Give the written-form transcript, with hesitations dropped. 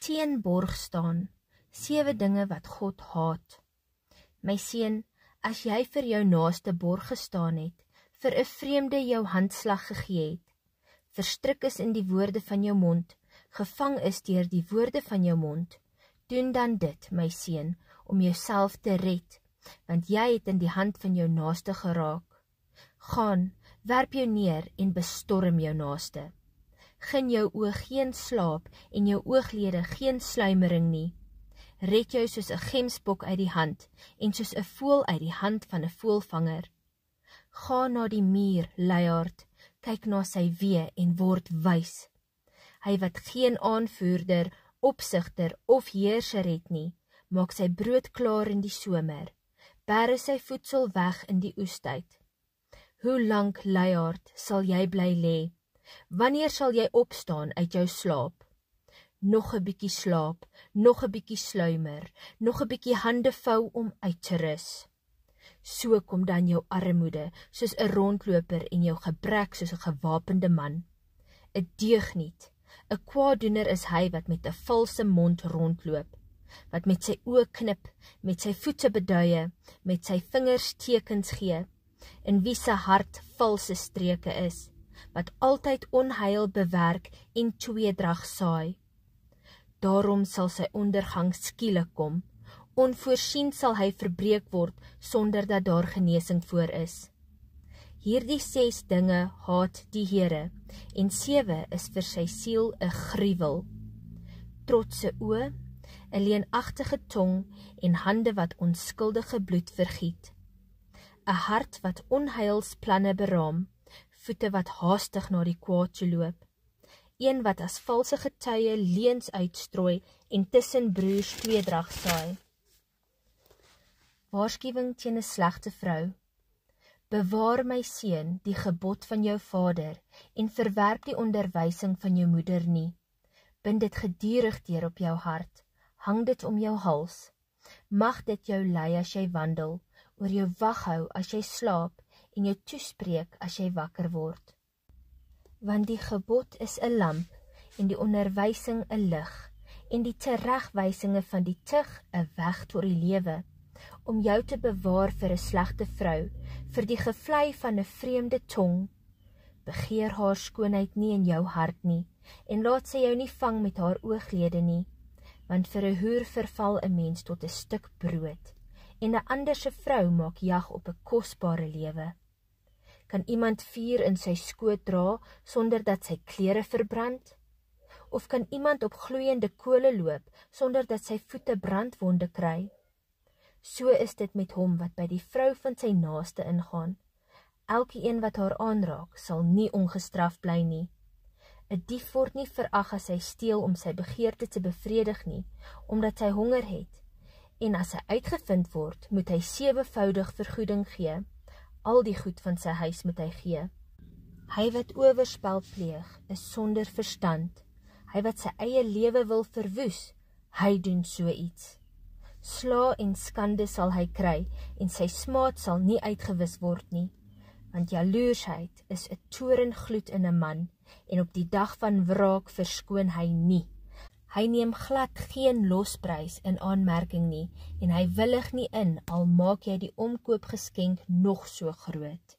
seun borg staan, 7 dinge wat God haat. My seun, as jy vir jou naaste borg gestaan het, vir 'n vreemde jou handslag gegee het, verstrik is in die woorde van jou mond, gevang is deur die woorde van jou mond, doen dan dit, my seun, om jouself te red, want jy het in die hand van jou naaste geraak. Gaan, werp jou neer en bestorm jou naaste. Gun jou oë geen slaap en jou ooglede geen sluimering nie. Red jou soos 'n gemsbok uit die hand en soos 'n voël uit die hand van 'n voëlvanger. Ga na die muur, luiaard, kyk na sy weë en word wys. Hy wat geen aanvoerder, opsigter of heerser het nie, maak sy brood klaar in die somer, bære sy voedsel weg in die oestyd. Hoe lank, luiaard, sal jy bly lê? Wanneer sal jy opstaan uit jou slaap? Nog 'n bietjie slaap, nog 'n bietjie sluimer, nog 'n bietjie hande vou om uit te rus. So kom dan jou armoede, soos 'n rondloper en jou gebrek soos 'n gewapende man. 'n Deugniet, 'n kwaadoener is hy wat met 'n valse mond rondloop, wat met sy oë knip, met sy voete beduie, met sy vingers tekens gee, in wie se hart valse streke is, wat altyd onheil bewerk en tweedrag saai. Daarom sal sy ondergang skielik kom, onvoorsien sal hy verbreek word, sonder dat daar genesing voor is. Hierdie 6 dinge haat die Here, en 7 is vir sy siel 'n gruwel. Trotse oë, 'n leenagtige tong en hande wat onskuldige bloed vergiet. 'n hart wat onheilsplanne beraam, voete wat haastig na die kwaad toe loop. Een wat as valse getuie leuns uitstrooi en tussen broers tweedrag saai. Waarskuwing teen 'n slegte vrou. Bewaar my seun die gebod van jou vader en verwerp die onderwysing van jou moeder nie. Bind dit gedurig deur op jou hart, hang dit om jou hals. Mag dit jou lei as jy wandel, oor jou wag hou as jy slaap en jou toespreek as jy wakker word. Want die gebod is 'n lamp en die onderwysing 'n lig en die teregwysinge van die tug 'n weg tot die lewe, om jou te bewaar vir 'n slegte vrou, vir die gevlei van 'n vreemde tong. Begeer haar skoonheid nie in jou hart nie, en laat sy jou nie vang met haar ooglede nie, want vir 'n hoer verval 'n mens tot 'n stuk brood, en 'n ander se vrou maak jag op 'n kosbare lewe. Kan iemand vuur in sy skoot dra, sonder dat sy klere verbrand? Of kan iemand op gloeiende kole loop, sonder dat sy voete brandwonde kry? So is dit met hom wat by die vrou van sy naaste ingaan. Elkeen wat haar aanraak, sal nie ongestraf bly nie. 'n Dief word nie verag as hy steel om sy begeerte te bevredig nie, omdat hy honger het. En as hy uitgevind word, moet hy 7voudig vergoeding gee. Al die goed van sy huis moet hy gee. Hy wat oorspel pleeg, is sonder verstand. Hy wat sy eie lewe wil verwoes, hy doen so iets. Sla en skande sal hy kry, en sy smaad sal nie uitgewis word nie. Want jaloersheid is 'n torengloed in 'n man, en op die dag van wraak verskoon hy nie. Hy neem glad geen losprys in aanmerking nie, en hy willig nie in, al maak jy die omkoopgeskenk nog so groot.